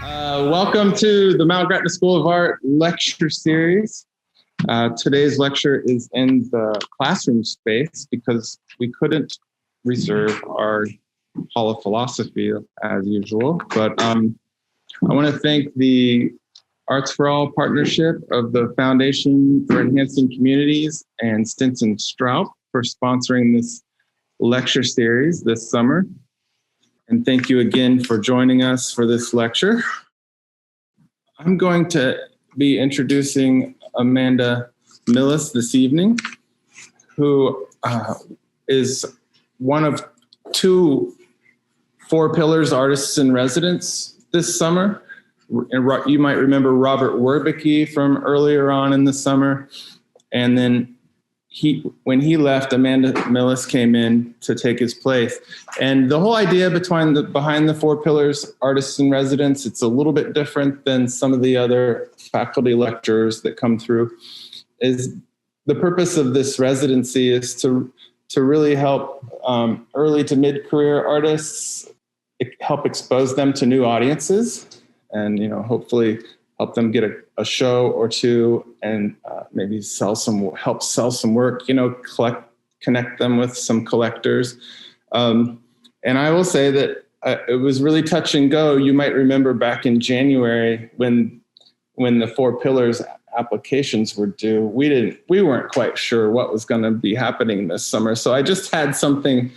Welcome to the Mount Gretna School of Art lecture series. Today's lecture is in the classroom space because we couldn't reserve our Hall of Philosophy as usual. But I want to thank the Arts for All partnership of the Foundation for Enhancing Communities and Stinson Stroup for sponsoring this lecture series this summer. And thank you again for joining us for this lecture. I'm going to be introducing Amanda Millis this evening, who is one of two Four Pillars artists in residence this summer. You might remember Robert Werbicke from earlier on in the summer. And then when he left, Amanda Millis came in to take his place. And the whole idea behind the Four Pillars artists in residence, it's a little bit different than some of the other faculty lecturers that come through, is the purpose of this residency is to really help early to mid-career artists, help expose them to new audiences, and hopefully help them get a show or two, and maybe help sell some work, connect them with some collectors. And I will say that it was really touch and go. You might remember back in January when the Four Pillars applications were due, we weren't quite sure what was going to be happening this summer. So I just had something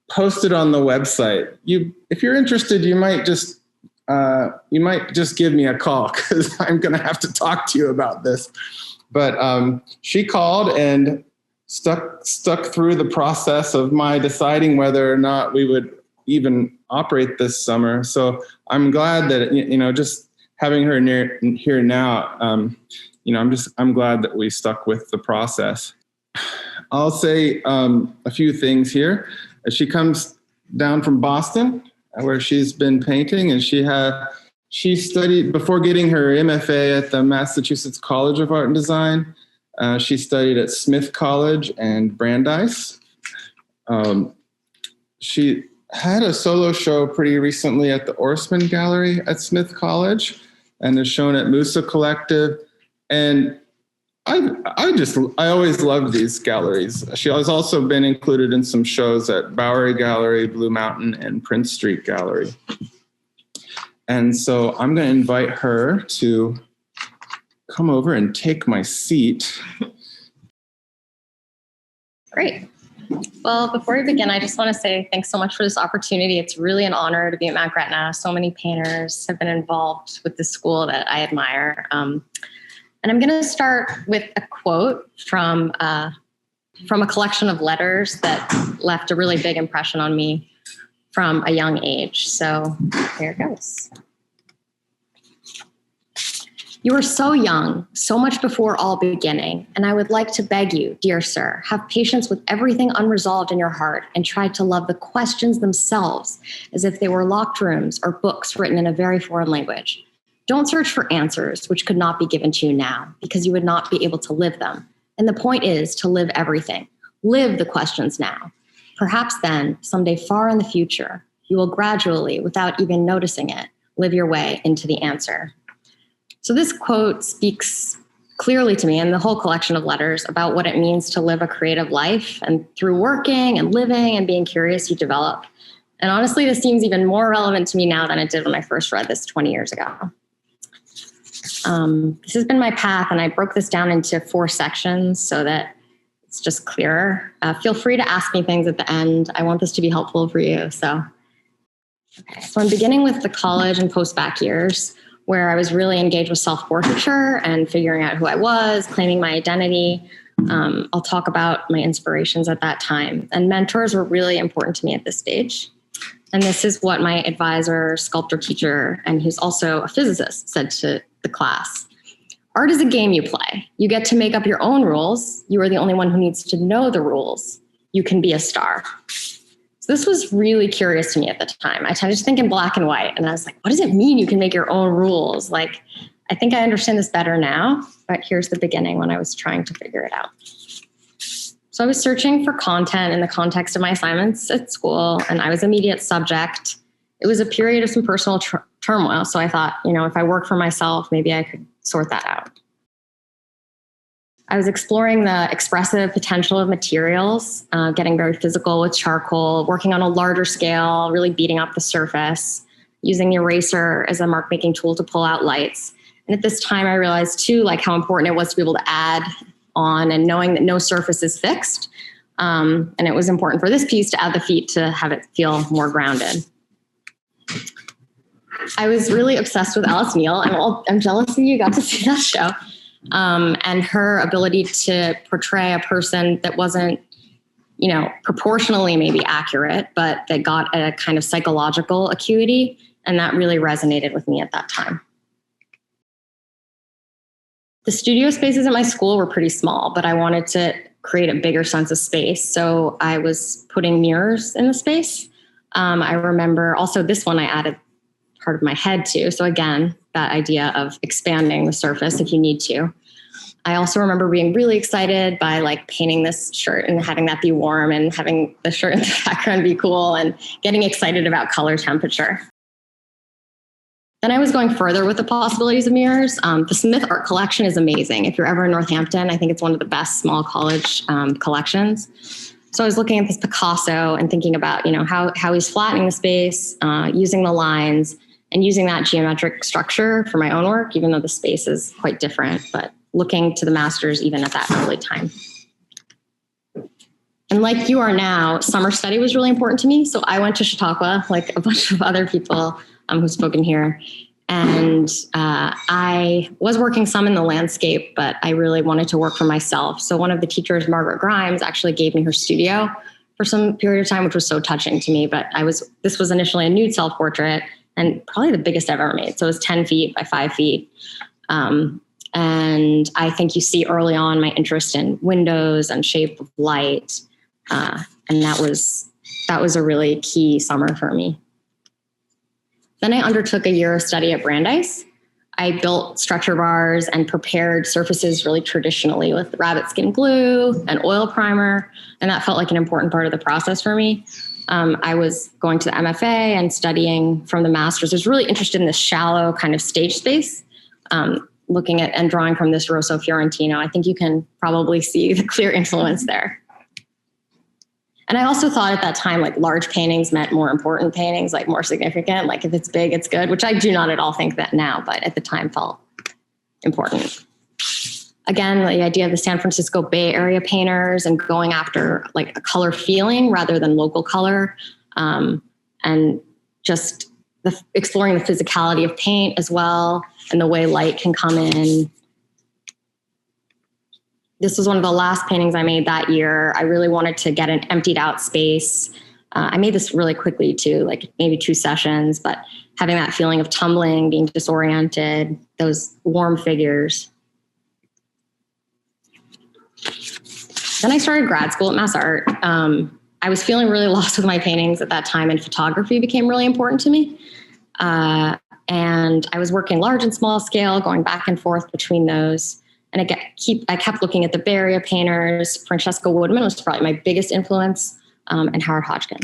posted on the website. If you're interested, you might just give me a call because I'm going to have to talk to you about this. But she called and stuck through the process of my deciding whether or not we would even operate this summer. So I'm glad that, just having her here now, I'm glad that we stuck with the process. I'll say a few things here. She comes down from Boston, where she's been painting, and she studied before getting her MFA at the Massachusetts College of Art and Design. She studied at Smith College and Brandeis. She had a solo show pretty recently at the Orsman Gallery at Smith College, and is shown at Musa Collective. And I always loved these galleries. She has also been included in some shows at Bowery Gallery, Blue Mountain, and Prince Street Gallery. And so I'm going to invite her to come over and take my seat. Great. Well, before we begin, I just want to say thanks so much for this opportunity. It's really an honor to be at Mount Gretna. So many painters have been involved with this school that I admire. And I'm going to start with a quote from a collection of letters that left a really big impression on me from a young age. So here it goes. You are so young, so much before all beginning, and I would like to beg you, dear sir, have patience with everything unresolved in your heart and try to love the questions themselves as if they were locked rooms or books written in a very foreign language. Don't search for answers which could not be given to you now because you would not be able to live them. And the point is to live everything. Live the questions now. Perhaps then, someday far in the future, you will gradually, without even noticing it, live your way into the answer. So this quote speaks clearly to me and the whole collection of letters about what it means to live a creative life, and through working and living and being curious, you develop. And honestly, this seems even more relevant to me now than it did when I first read this 20 years ago. This has been my path, and I broke this down into 4 sections so that it's just clearer. Feel free to ask me things at the end. I want this to be helpful for you. So I'm beginning with the college and post-bac years, where I was really engaged with self-portraiture and figuring out who I was, claiming my identity. I'll talk about my inspirations at that time. And mentors were really important to me at this stage. And this is what my advisor, sculptor teacher, and who's also a physicist, said to the class. Art is a game you play. You get to make up your own rules. You are the only one who needs to know the rules. You can be a star. So this was really curious to me at the time. I tended to think in black and white, and I was like, what does it mean you can make your own rules? Like, I think I understand this better now, but here's the beginning when I was trying to figure it out. So I was searching for content in the context of my assignments at school, and I was immediate subject. It was a period of some personal turmoil. So I thought, if I work for myself, maybe I could sort that out. I was exploring the expressive potential of materials, getting very physical with charcoal, working on a larger scale, really beating up the surface, using the eraser as a mark making tool to pull out lights. And at this time, I realized too, like how important it was to be able to add on, and knowing that no surface is fixed. And it was important for this piece to add the feet to have it feel more grounded. I was really obsessed with Alice Neal. I'm jealous that you got to see that show. And her ability to portray a person that wasn't, proportionally maybe accurate, but that got a kind of psychological acuity. And that really resonated with me at that time. The studio spaces at my school were pretty small, but I wanted to create a bigger sense of space. So I was putting mirrors in the space. I remember also this one I added part of my head to. So again, that idea of expanding the surface if you need to. I also remember being really excited by like painting this shirt and having that be warm and having the shirt in the background be cool and getting excited about color temperature. Then I was going further with the possibilities of mirrors. The Smith Art Collection is amazing. If you're ever in Northampton, I think it's one of the best small college collections. So I was looking at this Picasso and thinking about, how he's flattening the space, using the lines, and using that geometric structure for my own work, even though the space is quite different, but looking to the masters even at that early time. And like you are now, summer study was really important to me. So I went to Chautauqua, like a bunch of other people who've spoken here. And I was working some in the landscape, but I really wanted to work for myself. So one of the teachers, Margaret Grimes, actually gave me her studio for some period of time, which was so touching to me. But this was initially a nude self-portrait and probably the biggest I've ever made. So it was 10 feet by 5 feet. And I think you see early on my interest in windows and shape of light. And that was a really key summer for me. Then I undertook a year of study at Brandeis. I built stretcher bars and prepared surfaces really traditionally with rabbit skin glue and oil primer. And that felt like an important part of the process for me. I was going to the MFA and studying from the master's. I was really interested in this shallow kind of stage space, looking at and drawing from this Rosso Fiorentino. I think you can probably see the clear influence there. And I also thought at that time, like large paintings meant more important paintings, like more significant, like if it's big, it's good, which I do not at all think that now, but at the time felt important. Again, the idea of the San Francisco Bay Area painters and going after like a color feeling rather than local color, and just exploring the physicality of paint as well and the way light can come in. This was one of the last paintings I made that year. I really wanted to get an emptied out space. I made this really quickly too, like maybe 2 sessions, but having that feeling of tumbling, being disoriented, those warm figures. Then I started grad school at Mass Art. I was feeling really lost with my paintings at that time, and photography became really important to me. And I was working large and small scale, going back and forth between those. And I kept looking at the Bay Area painters. Francesca Woodman was probably my biggest influence, and Howard Hodgkin.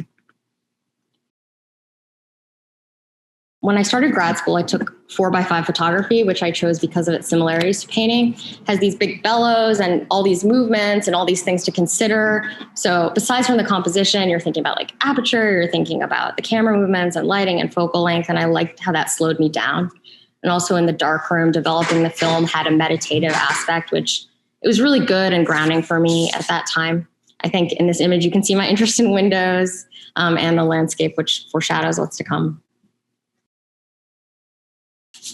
When I started grad school, I took 4x5 photography, which I chose because of its similarities to painting. It has these big bellows and all these movements and all these things to consider. So besides from the composition, you're thinking about like aperture, you're thinking about the camera movements and lighting and focal length. And I liked how that slowed me down. And also in the darkroom, developing the film had a meditative aspect, which it was really good and grounding for me at that time. I think in this image, you can see my interest in windows and the landscape, which foreshadows what's to come.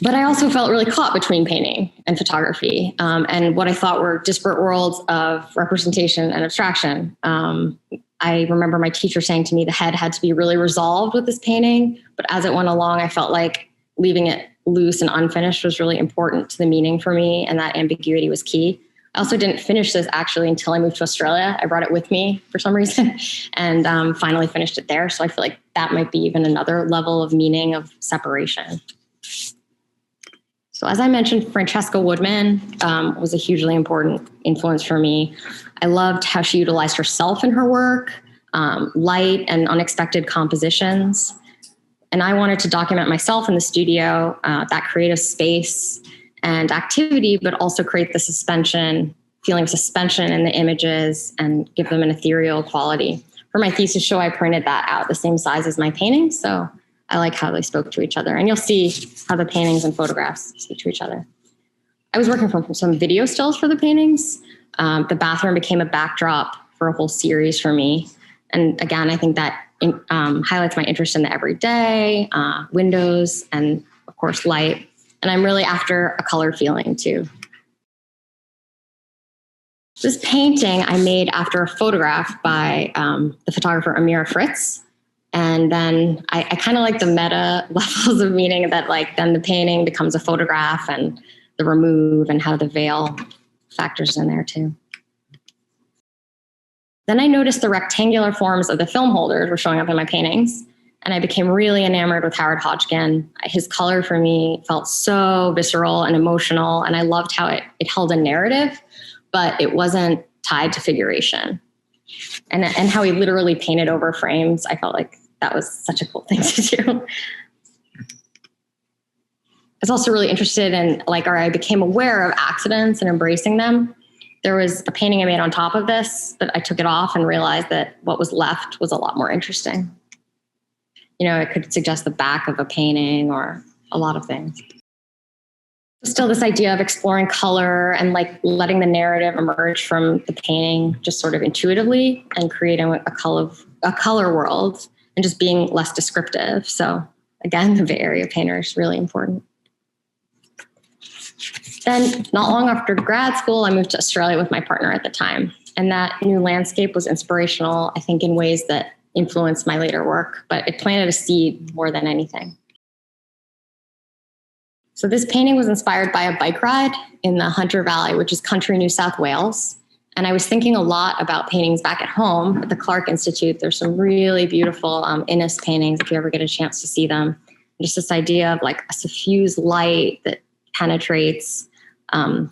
But I also felt really caught between painting and photography and what I thought were disparate worlds of representation and abstraction. I remember my teacher saying to me the head had to be really resolved with this painting, but as it went along, I felt like leaving it loose and unfinished was really important to the meaning for me, and that ambiguity was key. I also didn't finish this actually until I moved to Australia. I brought it with me for some reason and finally finished it there. So I feel like that might be even another level of meaning of separation. So as I mentioned, Francesca Woodman was a hugely important influence for me. I loved how she utilized herself in her work, light and unexpected compositions. And I wanted to document myself in the studio, that creative space and activity, but also create the feeling of suspension in the images and give them an ethereal quality. For my thesis show, I printed that out the same size as my paintings. So I like how they spoke to each other. And you'll see how the paintings and photographs speak to each other. I was working from some video stills for the paintings. The bathroom became a backdrop for a whole series for me. And again, I think that highlights my interest in the everyday, windows, and of course, light. And I'm really after a color feeling too. This painting I made after a photograph by the photographer Amira Fritz. And then I kind of like the meta levels of meaning that like then the painting becomes a photograph and the remove and how the veil factors in there too. Then I noticed the rectangular forms of the film holders were showing up in my paintings. And I became really enamored with Howard Hodgkin. His color for me felt so visceral and emotional. And I loved how it held a narrative, but it wasn't tied to figuration. And how he literally painted over frames. I felt like that was such a cool thing to do. I was also really interested in I became aware of accidents and embracing them. There was a painting I made on top of this, but I took it off and realized that what was left was a lot more interesting. It could suggest the back of a painting or a lot of things. Still, this idea of exploring color and letting the narrative emerge from the painting just sort of intuitively and creating a color world and just being less descriptive. So again, the Bay Area painter is really important. Then not long after grad school, I moved to Australia with my partner at the time. And that new landscape was inspirational, I think, in ways that influenced my later work, but it planted a seed more than anything. So this painting was inspired by a bike ride in the Hunter Valley, which is country New South Wales. And I was thinking a lot about paintings back at home at the Clark Institute. There's some really beautiful Innis paintings if you ever get a chance to see them. Just this idea of a suffused light that penetrates. And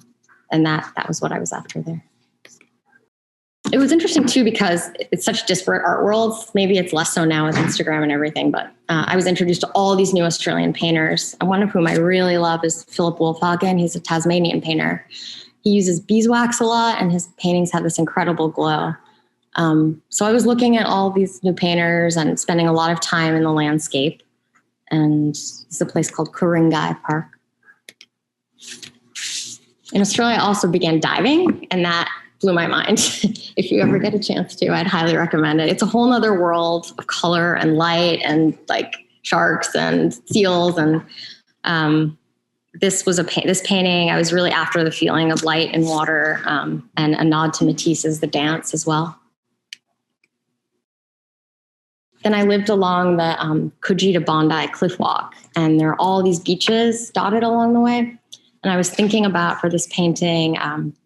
that was what I was after there. It was interesting too, because it's such disparate art worlds. Maybe it's less so now with Instagram and everything, but I was introduced to all these new Australian painters. And one of whom I really love is Philip Wolfhagen. He's a Tasmanian painter. He uses beeswax a lot and his paintings have this incredible glow. So I was looking at all these new painters and spending a lot of time in the landscape. And it's a place called Ku-ring-gai Park. In Australia, I also began diving, and that blew my mind. If you ever get a chance to, I'd highly recommend it. It's a whole nother world of color and light and sharks and seals. And this painting, I was really after the feeling of light and water, and a nod to Matisse's The Dance as well. Then I lived along the Coogee to Bondi cliff walk, and there are all these beaches dotted along the way. And I was thinking about, for this painting,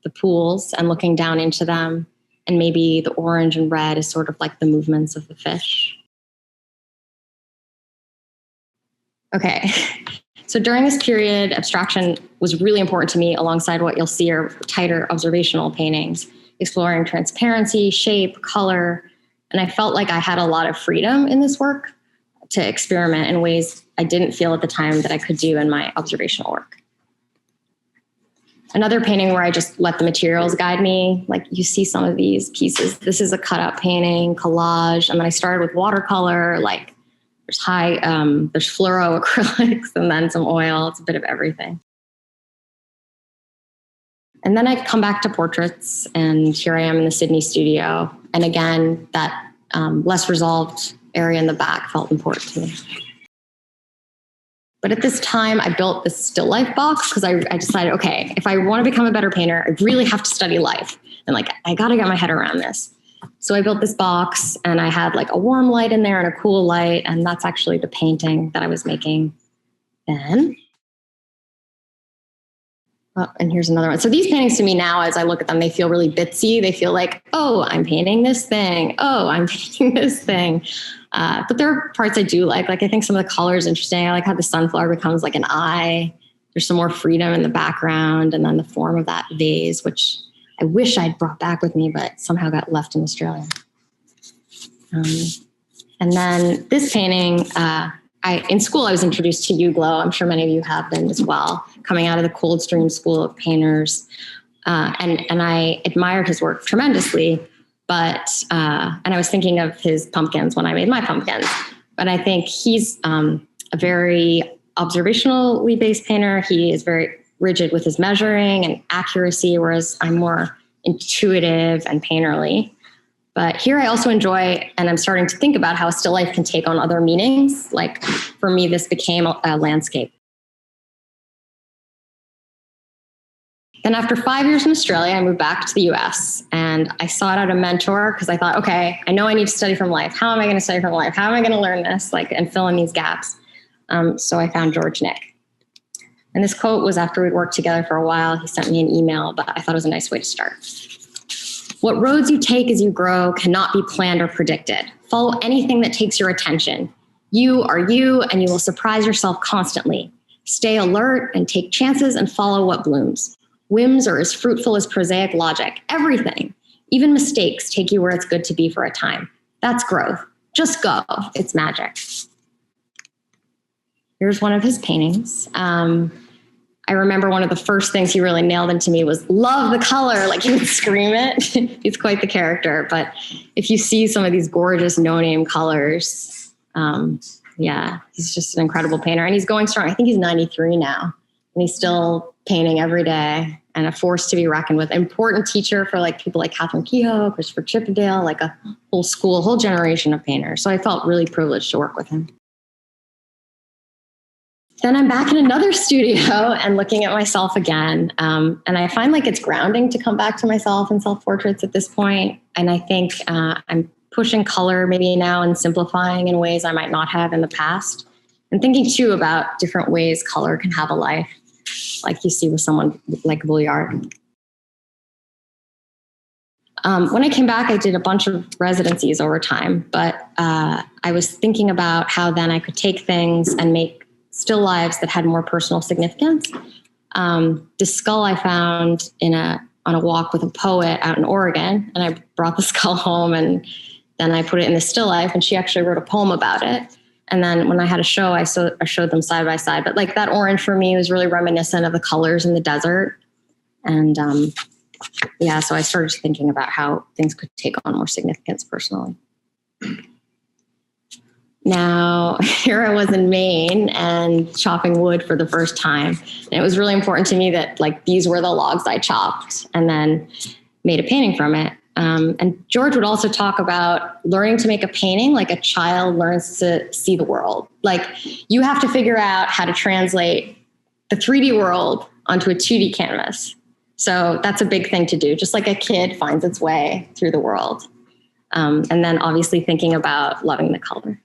the pools and looking down into them. And maybe the orange and red is sort of like the movements of the fish. Okay. So during this period, abstraction was really important to me, alongside what you'll see are tighter observational paintings, exploring transparency, shape, color. And I felt like I had a lot of freedom in this work to experiment in ways I didn't feel at the time that I could do in my observational work. Another painting where I just let the materials guide me. You see some of these pieces. This is a cut up painting, collage. And then I started with watercolor, there's fluoro acrylics and then some oil. It's a bit of everything. And then I come back to portraits, and here I am in the Sydney studio. And again, that less resolved area in the back felt important to me. But at this time, I built this still life box because I decided, okay, if I want to become a better painter, I really have to study life. And I got to get my head around this. So I built this box, and I had a warm light in there and a cool light. And that's actually the painting that I was making then. Oh, and here's another one. So these paintings to me now, as I look at them, they feel really bitsy. They feel like, oh, I'm painting this thing. Oh, I'm painting this thing. But there are parts I do like. I think some of the color is interesting. I like how the sunflower becomes an eye. There's some more freedom in the background, and then the form of that vase, which I wish I'd brought back with me, but somehow got left in Australia. And then this painting in school, I was introduced to Uglow. I'm sure many of you have been as well, coming out of the Coldstream School of Painters. And I admired his work tremendously, and I was thinking of his pumpkins when I made my pumpkins. But I think he's a very observationally based painter. He is very rigid with his measuring and accuracy, whereas I'm more intuitive and painterly. But here I also enjoy, and I'm starting to think about how a still life can take on other meanings. Like for me, this became a landscape. Then after 5 years in Australia, I moved back to the US and I sought out a mentor because I thought, okay, I know I need to study from life. How am I going to study from life? How am I going to learn this and fill in these gaps? So I found George Nick. And this quote was after we'd worked together for a while. He sent me an email, but I thought it was a nice way to start. What roads you take as you grow cannot be planned or predicted. Follow anything that takes your attention. You are you, and you will surprise yourself constantly. Stay alert and take chances and follow what blooms. Whims are as fruitful as prosaic logic. Everything, even mistakes, take you where it's good to be for a time. That's growth. Just go. It's magic. Here's one of his paintings. I remember one of the first things he really nailed into me was love the color. Like he would scream it. He's quite the character. But if you see some of these gorgeous no-name colors, he's just an incredible painter. And he's going strong. I think he's 93 now. And he's still painting every day and a force to be reckoned with. Important teacher for like people like Catherine Kehoe, Christopher Chippendale, like a whole school, whole generation of painters. So I felt really privileged to work with him. Then I'm back in another studio and looking at myself again. And I find like it's grounding to come back to myself and self-portraits at this point. And I think I'm pushing color maybe now and simplifying in ways I might not have in the past. And thinking too about different ways color can have a life, like you see with someone like Bouillard. When I came back, I did a bunch of residencies over time, but I was thinking about how then I could take things and make still lives that had more personal significance. This skull I found on a walk with a poet out in Oregon, and I brought the skull home and then I put it in the still life, and she actually wrote a poem about it. And then when I had a show, I showed them side by side. But like that orange for me was really reminiscent of the colors in the desert. And so I started thinking about how things could take on more significance personally. Now, here I was in Maine and chopping wood for the first time. And it was really important to me that like these were the logs I chopped and then made a painting from it. And George would also talk about learning to make a painting like a child learns to see the world. Like you have to figure out how to translate the 3D world onto a 2D canvas. So that's a big thing to do, just like a kid finds its way through the world. And then obviously thinking about loving the color.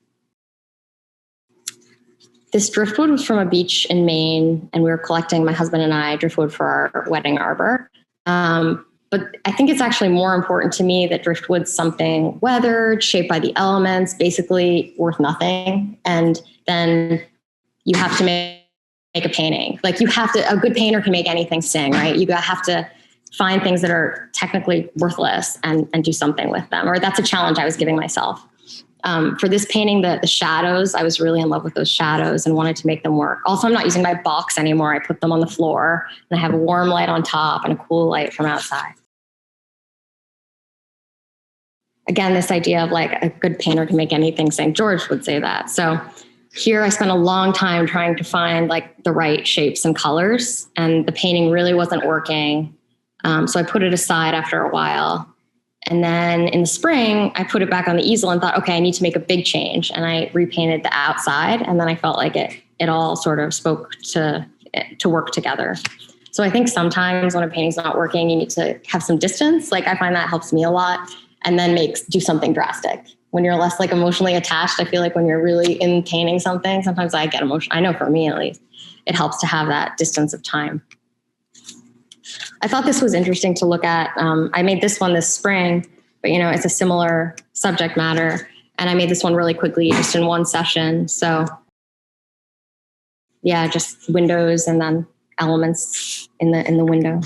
This driftwood was from a beach in Maine, and we were collecting, my husband and I, driftwood for our wedding arbor. But I think it's actually more important to me that driftwood's something weathered, shaped by the elements, basically worth nothing. And then you have to make a painting. Like a good painter can make anything sing, right? You have to find things that are technically worthless and do something with them. Or that's a challenge I was giving myself. For this painting, the shadows, I was really in love with those shadows and wanted to make them work. Also, I'm not using my box anymore. I put them on the floor and I have a warm light on top and a cool light from outside. Again, this idea of like a good painter can make anything sing. George would say that. So here I spent a long time trying to find like the right shapes and colors, and the painting really wasn't working. So I put it aside after a while. And then in the spring, I put it back on the easel and thought, okay, I need to make a big change. And I repainted the outside. And then I felt like it all sort of spoke to work together. So I think sometimes when a painting's not working, you need to have some distance. Like I find that helps me a lot. And then do something drastic. When you're less like emotionally attached, I feel like when you're really in painting something, sometimes I get emotional. I know for me at least, it helps to have that distance of time. I thought this was interesting to look at. I made this one this spring, but it's a similar subject matter. And I made this one really quickly, just in one session. So yeah, just windows and then elements in the window.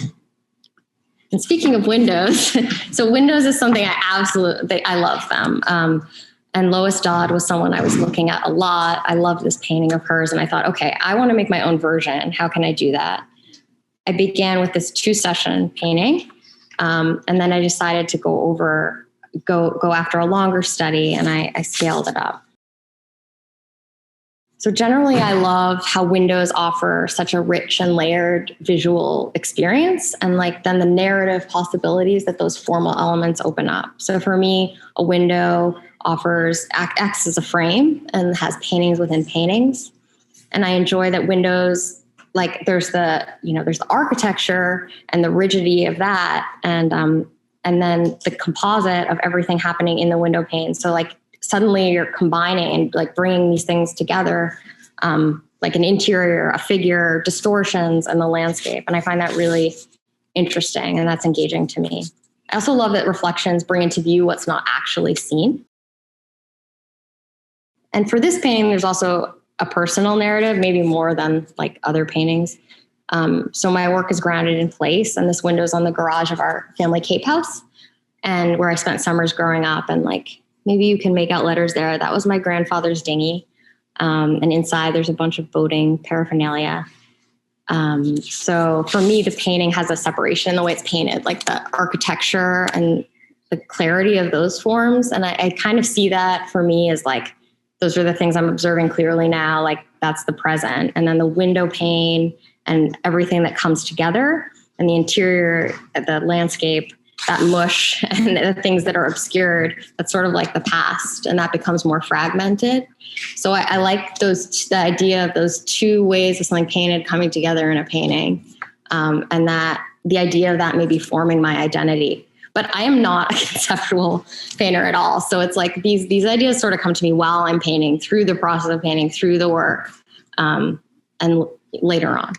And speaking of windows, so windows is something I love them. And Lois Dodd was someone I was looking at a lot. I loved this painting of hers. And I thought, okay, I want to make my own version. How can I do that? I began with this 2-session painting. And then I decided to go after a longer study, and I scaled it up. So generally, I love how windows offer such a rich and layered visual experience, and then the narrative possibilities that those formal elements open up. So for me, a window acts as a frame and has paintings within paintings. And I enjoy that windows, there's the architecture and the rigidity of that, and then the composite of everything happening in the window pane. So suddenly you're combining and bringing these things together, like an interior, a figure, distortions, and the landscape. And I find that really interesting, and that's engaging to me. I also love that reflections bring into view what's not actually seen. And for this painting, there's also a personal narrative, maybe more than other paintings. So my work is grounded in place, and this window's on the garage of our family Cape house, and where I spent summers growing up. And maybe you can make out letters there. That was my grandfather's dinghy. And inside there's a bunch of boating paraphernalia. So for me, the painting has a separation in the way it's painted, the architecture and the clarity of those forms. And I kind of see that for me as those are the things I'm observing clearly now, that's the present. And then the window pane and everything that comes together, and the interior, the landscape, that mush, and the things that are obscured, that's sort of the past, and that becomes more fragmented. So I like the idea of those two ways of something painted coming together in a painting, and that the idea of that maybe forming my identity. But I am not a conceptual painter at all. So it's these ideas sort of come to me while I'm painting, through the process of painting, through the work, and later on.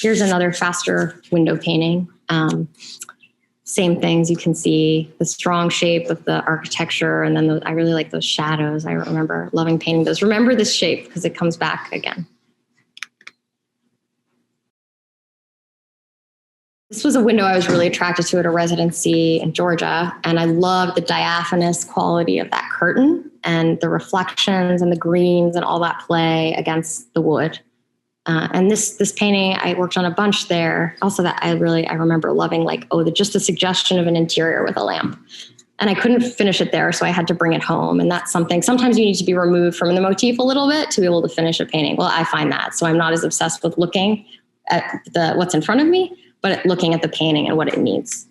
Here's another faster window painting. Same things. You can see the strong shape of the architecture, and then I really like those shadows. I remember loving painting those. Remember this shape because it comes back again. This was a window I was really attracted to at a residency in Georgia, and I loved the diaphanous quality of that curtain and the reflections and the greens and all that play against the wood. And this painting, I worked on a bunch there. Also, that I remember loving, just the suggestion of an interior with a lamp. And I couldn't finish it there, so I had to bring it home. And that's something, sometimes you need to be removed from the motif a little bit to be able to finish a painting. Well, I find that. So I'm not as obsessed with looking at what's in front of me, but looking at the painting and what it needs.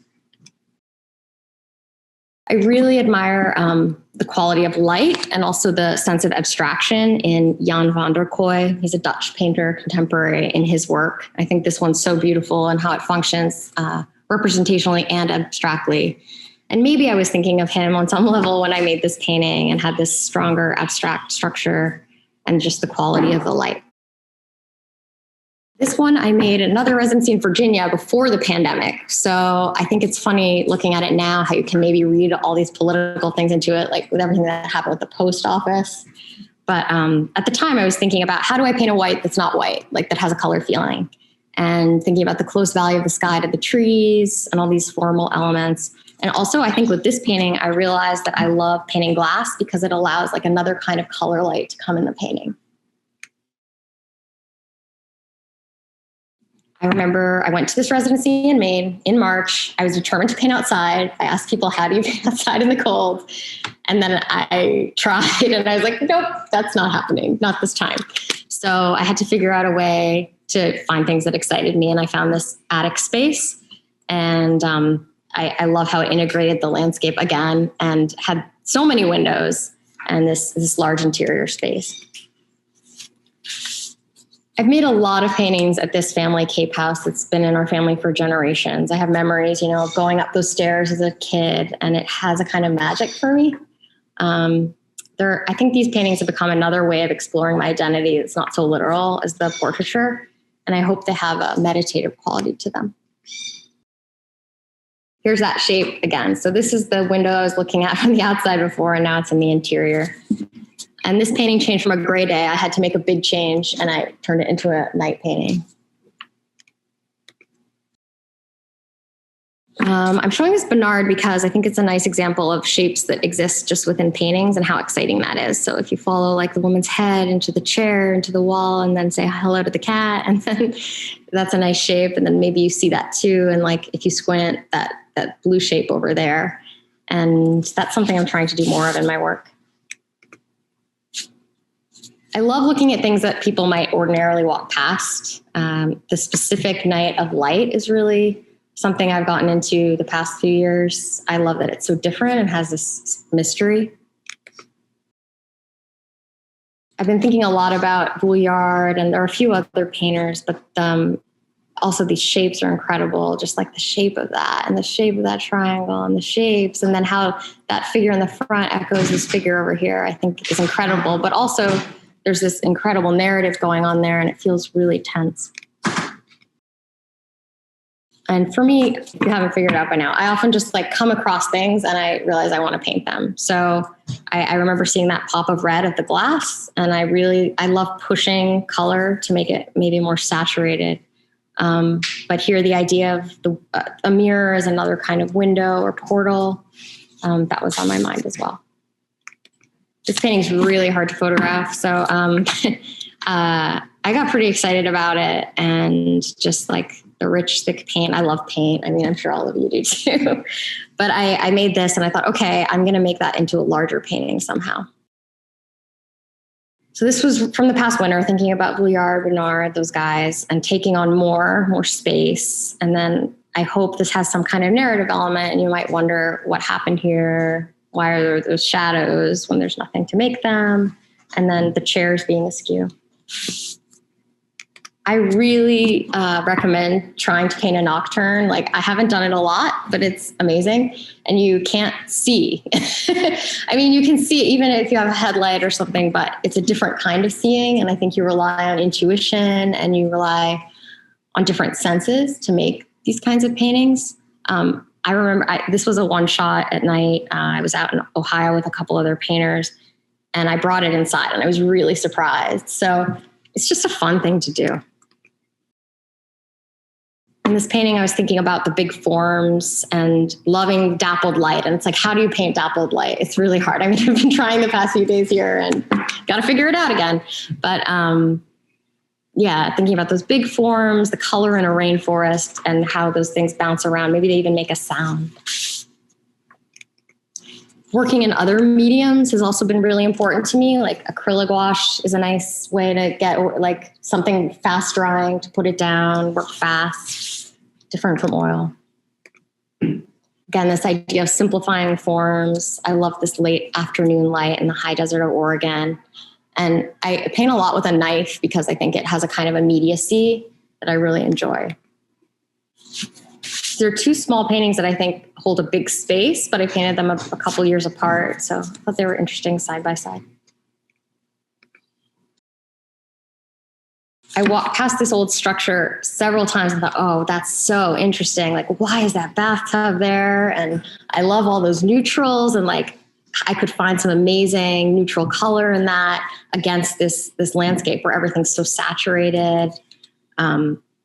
I really admire the quality of light and also the sense of abstraction in Jan van der Kooi. He's a Dutch painter, contemporary, in his work. I think this one's so beautiful and how it functions representationally and abstractly. And maybe I was thinking of him on some level when I made this painting and had this stronger abstract structure and just the quality of the light. This one, I made another residency in Virginia before the pandemic. So I think it's funny looking at it now, how you can maybe read all these political things into it, with everything that happened with the post office. But at the time I was thinking about, how do I paint a white that's not white, that has a color feeling? And thinking about the close value of the sky to the trees and all these formal elements. And also I think with this painting, I realized that I love painting glass because it allows another kind of color light to come in the painting. I remember I went to this residency in Maine in March. I was determined to paint outside. I asked people, how do you paint outside in the cold? And then I tried and I was like, nope, that's not happening. Not this time. So I had to figure out a way to find things that excited me. And I found this attic space. And I love how it integrated the landscape again and had so many windows and this large interior space. I've made a lot of paintings at this family Cape house that's been in our family for generations. I have memories, of going up those stairs as a kid, and it has a kind of magic for me. I think these paintings have become another way of exploring my identity. It's not so literal as the portraiture, and I hope they have a meditative quality to them. Here's that shape again. So this is the window I was looking at from the outside before, and now it's in the interior. And this painting changed from a gray day. I had to make a big change, and I turned it into a night painting. I'm showing this Bernard because I think it's a nice example of shapes that exist just within paintings and how exciting that is. So if you follow like the woman's head into the chair, into the wall, and then say hello to the cat, and then that's a nice shape. And then maybe you see that too. And like if you squint, that blue shape over there. And that's something I'm trying to do more of in my work. I love looking at things that people might ordinarily walk past. The specific night of light is really something I've gotten into the past few years. I love that it's so different and has this mystery. I've been thinking a lot about Vouillard, and there are a few other painters, but also these shapes are incredible, just like the shape of that and the shape of that triangle and the shapes, and then how that figure in the front echoes this figure over here, I think is incredible. But also there's this incredible narrative going on there, and it feels really tense. And for me, if you haven't figured it out by now, I often just like come across things and I realize I want to paint them. So I remember seeing that pop of red of the glass, and I love pushing color to make it maybe more saturated. But here the idea of a mirror as another kind of window or portal, that was on my mind as well. This painting's really hard to photograph. So I got pretty excited about it, and just like the rich, thick paint. I love paint. I mean, I'm sure all of you do too. But I made this and I thought, okay, I'm going to make that into a larger painting somehow. So this was from the past winter, thinking about Vouillard, Bernard, those guys, and taking on more space. And then I hope this has some kind of narrative element, and you might wonder what happened here. Why are there those shadows when there's nothing to make them? And then the chairs being askew. I really recommend trying to paint a nocturne. Like, I haven't done it a lot, but it's amazing. And you can't see. I mean, you can see even if you have a headlight or something, but it's a different kind of seeing. And I think you rely on intuition and you rely on different senses to make these kinds of paintings. I remember this was a one shot at night. I was out in Ohio with a couple other painters, and I brought it inside and I was really surprised. So it's just a fun thing to do. In this painting, I was thinking about the big forms and loving dappled light. And it's like, how do you paint dappled light? It's really hard. I mean, I've been trying the past few days here and got to figure it out again. But yeah, thinking about those big forms, the color in a rainforest, and how those things bounce around. Maybe they even make a sound. Working in other mediums has also been really important to me. Like acrylic gouache is a nice way to get like something fast drying, to put it down, work fast, different from oil. Again, this idea of simplifying forms. I love this late afternoon light in the high desert of Oregon. And I paint a lot with a knife because I think it has a kind of immediacy that I really enjoy. There are two small paintings that I think hold a big space, but I painted them a couple years apart. So I thought they were interesting side by side. I walked past this old structure several times and thought, oh, that's so interesting. Like, why is that bathtub there? And I love all those neutrals, and like, I could find some amazing neutral color in that against this landscape where everything's so saturated.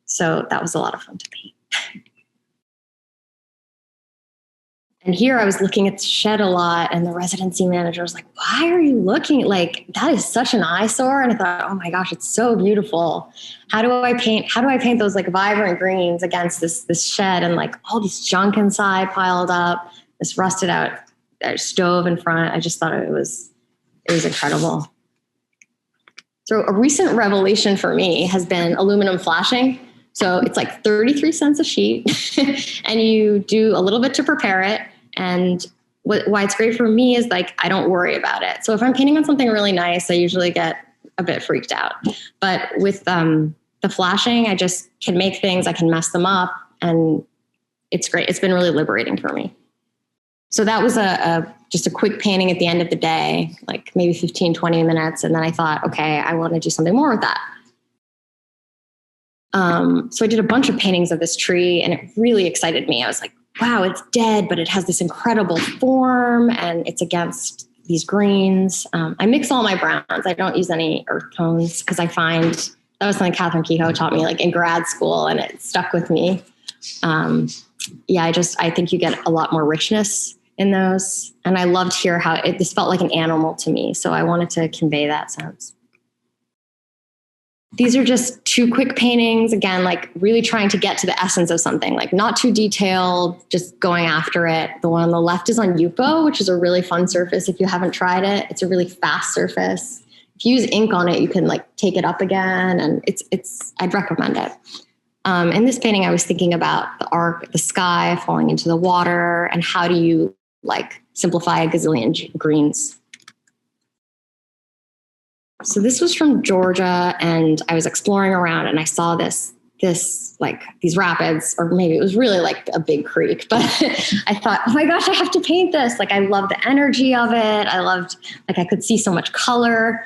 So that was a lot of fun to paint. And here I was looking at the shed a lot, and the residency manager was like, why are you looking? Like, that is such an eyesore. And I thought, oh my gosh, it's so beautiful. How do I paint those like vibrant greens against this shed, and like all this junk inside piled up, this rusted out stove in front. I just thought it was incredible. So a recent revelation for me has been aluminum flashing. So it's like 33 cents a sheet and you do a little bit to prepare it. And why it's great for me is like, I don't worry about it. So if I'm painting on something really nice, I usually get a bit freaked out. But with the flashing, I just can make things, I can mess them up, and it's great. It's been really liberating for me. So that was just a quick painting at the end of the day, like maybe 15, 20 minutes. And then I thought, okay, I want to do something more with that. So I did a bunch of paintings of this tree, and it really excited me. I was like, wow, it's dead, but it has this incredible form, and it's against these greens. I mix all my browns. I don't use any earth tones because I find that was something Catherine Kehoe taught me like in grad school, and it stuck with me. yeah, I think you get a lot more richness in those. And I loved here how this felt like an animal to me. So I wanted to convey that sense. These are just 2 quick paintings. Again, like really trying to get to the essence of something, like not too detailed, just going after it. The one on the left is on Yupo, which is a really fun surface. If you haven't tried it, it's a really fast surface. If you use ink on it, you can like take it up again. And I'd recommend it. In this painting, I was thinking about the sky falling into the water, and how do you like simplify a gazillion greens. So this was from Georgia, and I was exploring around, and I saw this like these rapids, or maybe it was really like a big creek, but I thought, oh my gosh, I have to paint this. Like I love the energy of it. I loved, like I could see so much color.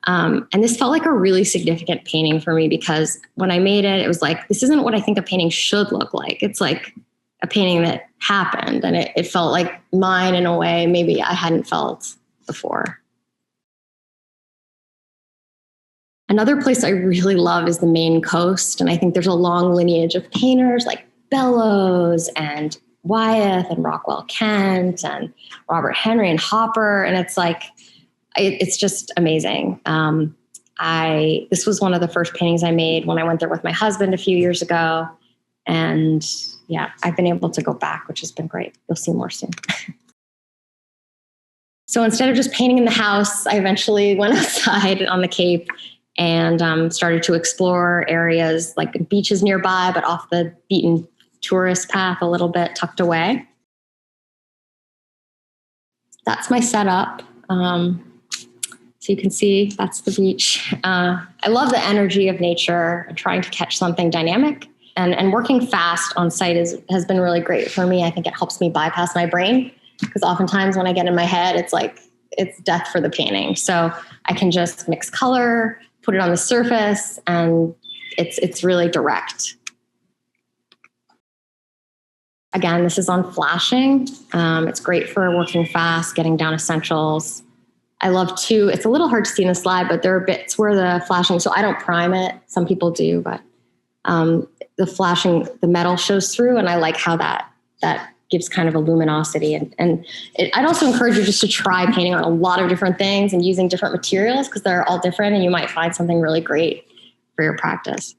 And this felt like a really significant painting for me, because when I made it, it was like, this isn't what I think a painting should look like. It's like a painting that happened, and it felt like mine in a way maybe I hadn't felt before. Another place I really love is the Maine coast. And I think there's a long lineage of painters like Bellows and Wyeth and Rockwell Kent and Robert Henry and Hopper. And it's like, it's just amazing. This was one of the first paintings I made when I went there with my husband a few years ago. And yeah, I've been able to go back, which has been great. You'll see more soon. So instead of just painting in the house, I eventually went outside on the Cape and started to explore areas like beaches nearby, but off the beaten tourist path a little bit, tucked away. That's my setup. So you can see that's the beach. I love the energy of nature and trying to catch something dynamic. And working fast on site has been really great for me. I think it helps me bypass my brain, because oftentimes when I get in my head, it's like, it's death for the painting. So I can just mix color, put it on the surface, and it's really direct. Again, this is on flashing. It's great for working fast, getting down essentials. I love too, it's a little hard to see in the slide, but there are bits where the flashing, so I don't prime it. Some people do, but the flashing, the metal shows through, and I like how that gives kind of a luminosity. I'd also encourage you just to try painting on a lot of different things and using different materials, because they're all different and you might find something really great for your practice.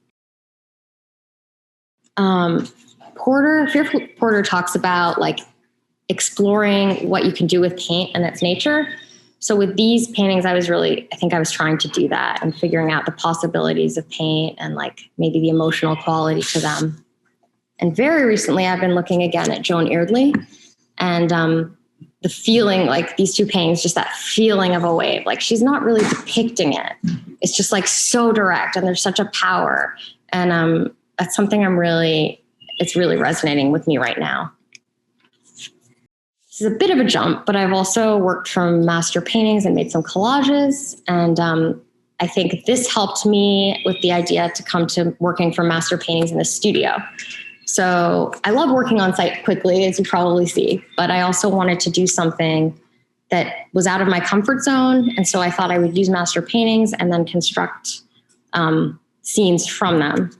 Fearful Porter talks about like exploring what you can do with paint and its nature. So with these paintings, I think I was trying to do that and figuring out the possibilities of paint and like maybe the emotional quality to them. And very recently, I've been looking again at Joan Eardley, and the feeling, like these 2 paintings, just that feeling of a wave. Like she's not really depicting it. It's just like so direct, and there's such a power. And that's something it's really resonating with me right now. This is a bit of a jump, but I've also worked from master paintings and made some collages. And I think this helped me with the idea to come to working from master paintings in the studio. So I love working on site quickly, as you probably see, but I also wanted to do something that was out of my comfort zone. And so I thought I would use master paintings and then construct scenes from them.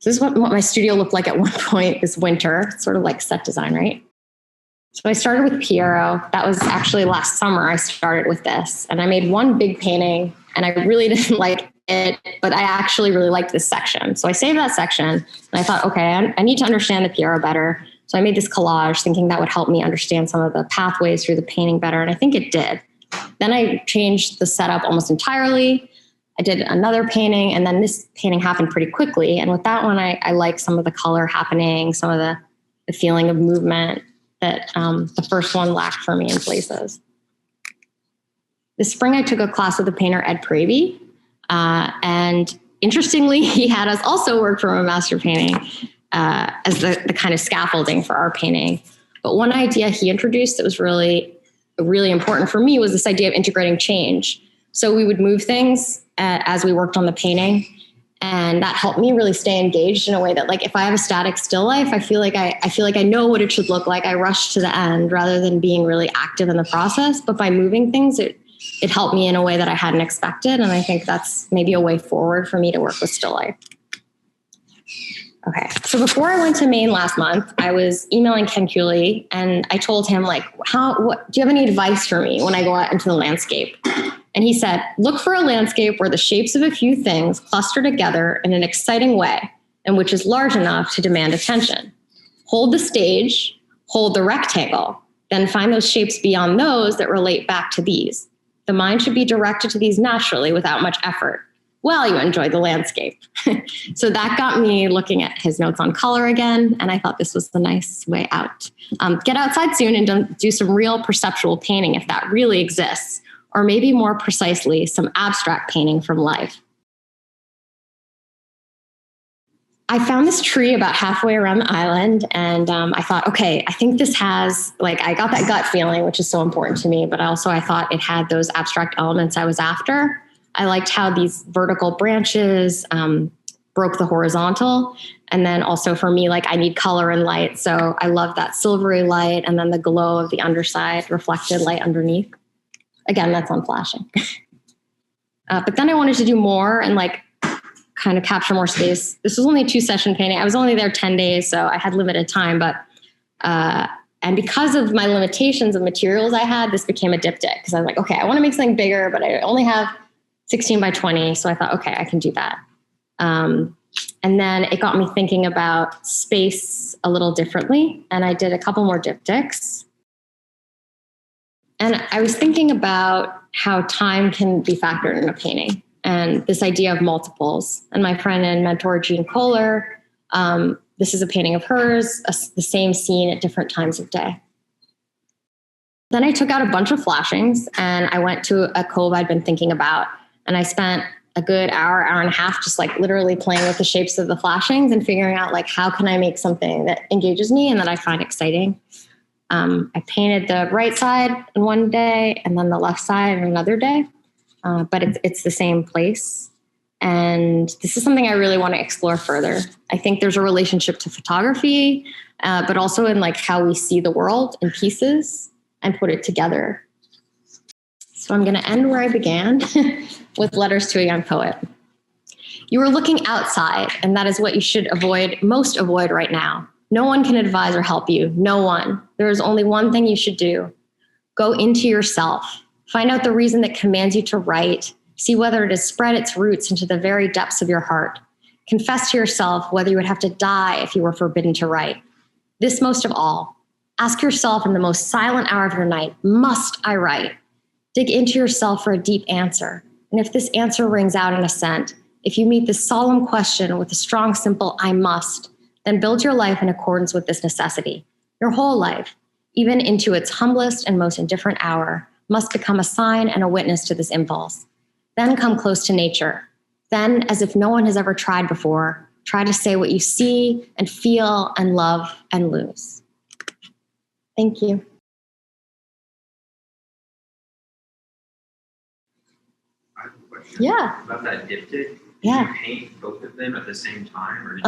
So this is what my studio looked like at one point this winter, sort of like set design, right? So I started with Piero. That was actually last summer I started with this. And I made one big painting, and I really didn't like it, but I actually really liked this section. So I saved that section, and I thought, okay, I need to understand the Piero better. So I made this collage thinking that would help me understand some of the pathways through the painting better. And I think it did. Then I changed the setup almost entirely. I did another painting, and then this painting happened pretty quickly. And with that one, I like some of the color happening, some of the feeling of movement that the first one lacked for me in places. This spring, I took a class with the painter Ed Pravey. And interestingly, he had us also work from a master painting as the kind of scaffolding for our painting. But one idea he introduced that was really, really important for me was this idea of integrating change. So we would move things as we worked on the painting. And that helped me really stay engaged in a way that, like, if I have a static still life, I feel like I know what it should look like. I rush to the end rather than being really active in the process. But by moving things, it helped me in a way that I hadn't expected. And I think that's maybe a way forward for me to work with still life. Okay. So before I went to Maine last month, I was emailing Ken Cooley and I told him like, do you have any advice for me when I go out into the landscape? And he said, look for a landscape where the shapes of a few things cluster together in an exciting way and which is large enough to demand attention. Hold the stage, hold the rectangle, then find those shapes beyond those that relate back to these. The mind should be directed to these naturally without much effort. Well, you enjoy the landscape. So that got me looking at his notes on color again, and I thought this was the nice way out. Get outside soon and do some real perceptual painting if that really exists, or maybe more precisely, some abstract painting from life. I found this tree about halfway around the island, and I thought, okay, I think this has, I got that gut feeling, which is so important to me, but also I thought it had those abstract elements I was after. I liked how these vertical branches broke the horizontal. And then also for me, I need color and light. So I love that silvery light and then the glow of the underside, reflected light underneath. Again, that's on flashing. But then I wanted to do more and kind of capture more space. This was only a 2-session painting. I was only there 10 days, so I had limited time. But and because of my limitations of materials I had, this became a diptych because I was like, okay, I want to make something bigger, but I only have 16 by 20. So I thought, okay, I can do that. And then it got me thinking about space a little differently. And I did a couple more diptychs. And I was thinking about how time can be factored in a painting and this idea of multiples. And my friend and mentor, Jean Kohler, this is a painting of hers, the same scene at different times of day. Then I took out a bunch of flashings and I went to a cove I'd been thinking about. And I spent a good hour and a half just literally playing with the shapes of the flashings and figuring out how can I make something that engages me and that I find exciting. I painted the right side in one day and then the left side in another day, but it's the same place. And this is something I really want to explore further. I think there's a relationship to photography, but also in how we see the world in pieces and put it together. So I'm going to end where I began with Letters to a Young Poet. You are looking outside, and that is what you should most avoid right now. No one can advise or help you. No one. There is only one thing you should do. Go into yourself. Find out the reason that commands you to write. See whether it has spread its roots into the very depths of your heart. Confess to yourself whether you would have to die if you were forbidden to write. This most of all, ask yourself in the most silent hour of your night, must I write? Dig into yourself for a deep answer. And if this answer rings out in assent, if you meet this solemn question with a strong, simple, I must, then build your life in accordance with this necessity. Your whole life, even into its humblest and most indifferent hour, must become a sign and a witness to this impulse. Then come close to nature. Then, as if no one has ever tried before, try to say what you see and feel and love and lose. Thank you. I have a question. Yeah. About that diptych. Yeah. Did you paint both of them at the same time? Or did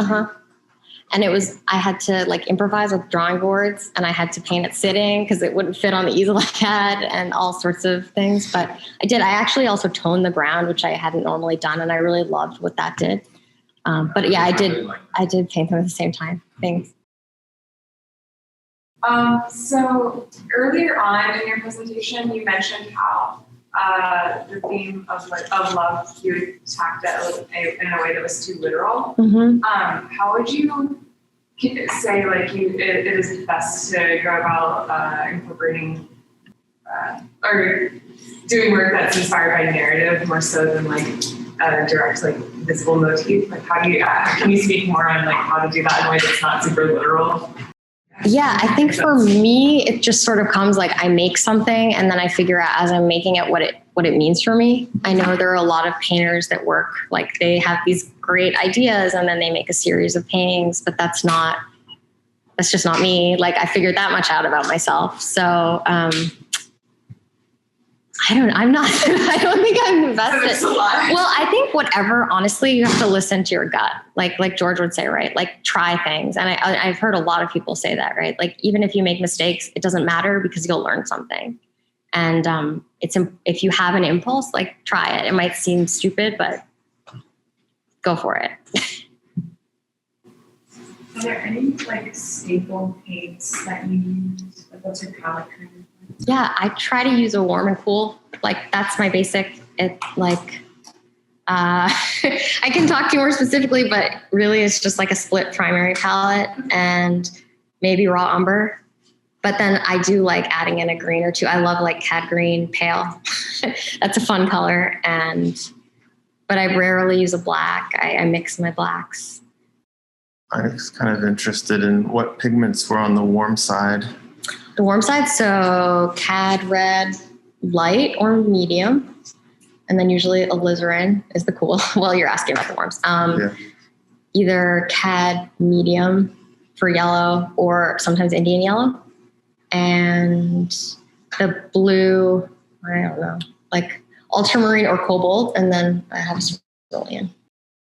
And I had to improvise with drawing boards and I had to paint it sitting because it wouldn't fit on the easel I had and all sorts of things. But I actually also toned the ground, which I hadn't normally done. And I really loved what that did. But yeah, I did paint them at the same time. Thanks. So earlier on in your presentation, you mentioned how the theme of love, you attacked it in a way that was too literal. Mm-hmm. How would you say it is best to go about incorporating or doing work that's inspired by narrative more so than direct visible motif? How do you can you speak more on how to do that in a way that's not super literal? Yeah, I think for me, it just sort of comes I make something and then I figure out as I'm making it what it means for me. I know there are a lot of painters that work they have these great ideas and then they make a series of paintings, but that's just not me. I figured that much out about myself. So I don't think I'm invested. Well, I think whatever, honestly, you have to listen to your gut. Like George would say, right? Try things. And I've heard a lot of people say that, right? Even if you make mistakes, it doesn't matter because you'll learn something. And if you have an impulse, try it. It might seem stupid, but go for it. Are there any like staple paints that you use? Like, what's your palette kind of? Yeah, I try to use a warm and cool. Like that's my basic. It like I can talk to you more specifically, but really it's just like a split primary palette and maybe raw umber. But then I do like adding in a green or two. I love like cad green pale. That's a fun color. But I rarely use a black. I mix my blacks. I was kind of interested in what pigments were on the warm side. The warm side, so cad red, light or medium. And then usually alizarin is the cool. Well, you're asking about the warms. Either cad medium for yellow or sometimes Indian yellow. And the blue, I don't know, like ultramarine or cobalt. And then I have cerulean.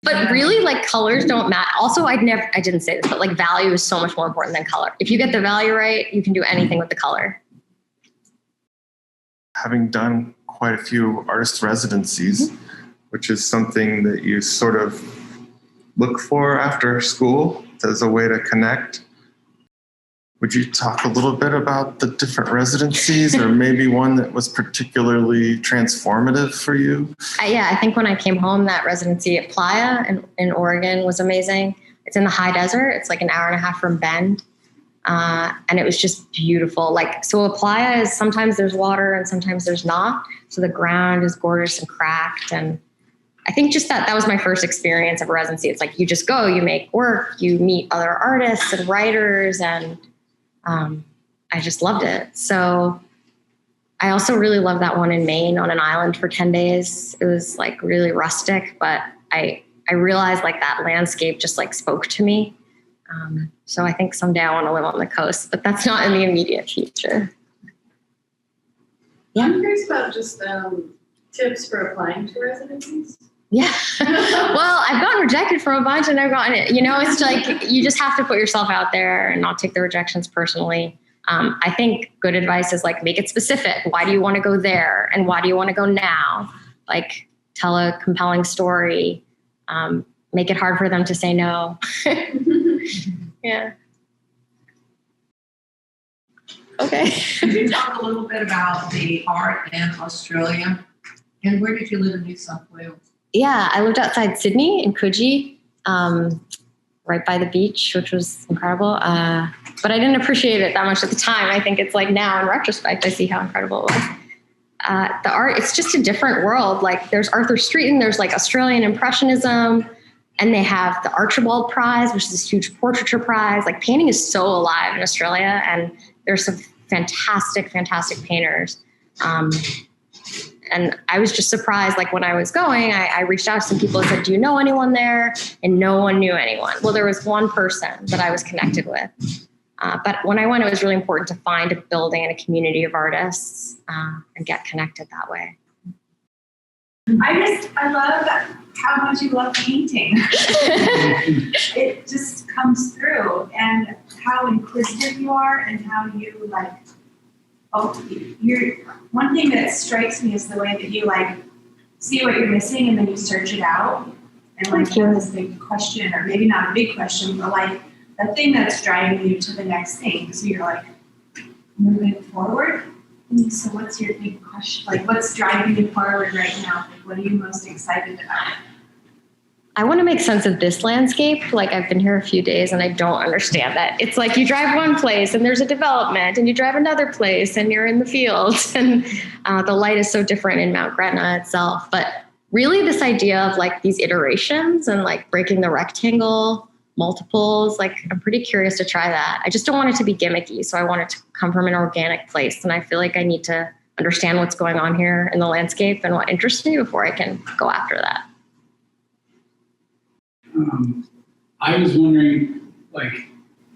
But really, like colors don't matter. Also, I didn't say this, but like value is so much more important than color. If you get the value right, you can do anything with the color. Having done quite a few artist residencies, which is something that you sort of look for after school as a way to connect. Would you talk a little bit about the different residencies or maybe one that was particularly transformative for you? I think when I came home, that residency at Playa in Oregon was amazing. It's in the high desert. It's like an hour and a half from Bend. And it was just beautiful. Like, so a playa is sometimes there's water and sometimes there's not. So the ground is gorgeous and cracked. And I think just that was my first experience of residency. It's like, you just go, you make work, you meet other artists and writers. And I just loved it. So I also really loved that one in Maine on an island for 10 days. It was like really rustic, but I realized like that landscape just like spoke to me. So I think someday I want to live on the coast, but that's not in the immediate future. Yeah. I'm curious about just tips for applying to residencies. Yeah. Well, I've gotten rejected from a bunch and I've gotten it. It's like you just have to put yourself out there and not take the rejections personally. I think good advice is like make it specific. Why do you want to go there? And why do you want to go now? Like tell a compelling story. Make it hard for them to say no. Yeah. Okay. Could you talk a little bit about the art in Australia? And where did you live in New South Wales? Yeah, I lived outside Sydney in Coogee, right by the beach, which was incredible. But I didn't appreciate it that much at the time. I think it's like now in retrospect, I see how incredible it was. The art, it's just a different world. Like there's Arthur Streeton, there's like Australian Impressionism, and they have the Archibald Prize, which is this huge portraiture prize. Like painting is so alive in Australia, and there's some fantastic, fantastic painters. And I was just surprised, like when I was going, I reached out to some people and said, do you know anyone there? And no one knew anyone. Well, there was one person that I was connected with. But when I went, it was really important to find a building and a community of artists and get connected that way. I love how much you love painting. It just comes through, and how inquisitive you are, and how you like. You're one thing that strikes me is the way that you like see what you're missing, and then you search it out, and like you have this big question, or maybe not a big question, but like the thing that's driving you to the next thing. So you're like moving forward. So what's your big question? Like what's driving you forward right now? Like what are you most excited about? I want to make sense of this landscape. Like I've been here a few days and I don't understand that. It's like you drive one place and there's a development, and you drive another place and you're in the fields, and the light is so different in Mount Gretna itself. But really this idea of like these iterations and like breaking the rectangle, multiples, like I'm pretty curious to try that. I just don't want it to be gimmicky. So I want it to come from an organic place. And I feel like I need to understand what's going on here in the landscape and what interests me before I can go after that. I was wondering, like,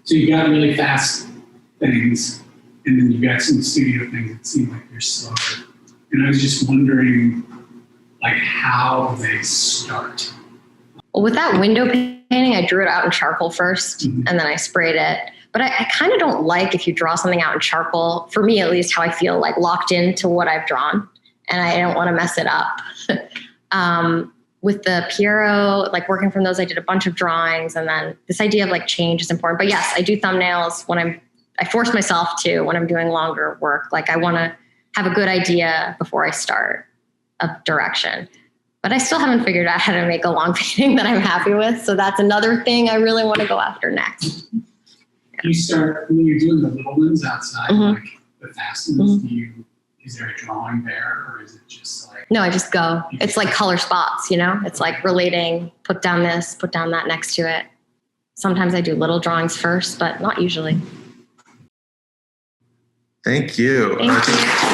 so you got really fast things, and then you got some studio things that seem like they're slower. And I was just wondering, like, how they start. Well, with that window painting, I drew it out in charcoal first, and then I sprayed it. But I kind of don't like if you draw something out in charcoal, for me at least, how I feel like locked into what I've drawn, and I don't want to mess it up. with the Piero, like working from those, I did a bunch of drawings, and then this idea of like change is important. But yes, I do thumbnails when I force myself to when I'm doing longer work. Like I want to have a good idea before I start a direction. But I still haven't figured out how to make a long painting that I'm happy with. So that's another thing I really want to go after next. You start, when you're doing the little ones outside, like the fast ones, is there a drawing there, or is it just like? No, I just go. It's like color spots, you know? It's like relating, put down this, put down that next to it. Sometimes I do little drawings first, but not usually. Thank you. Thank you.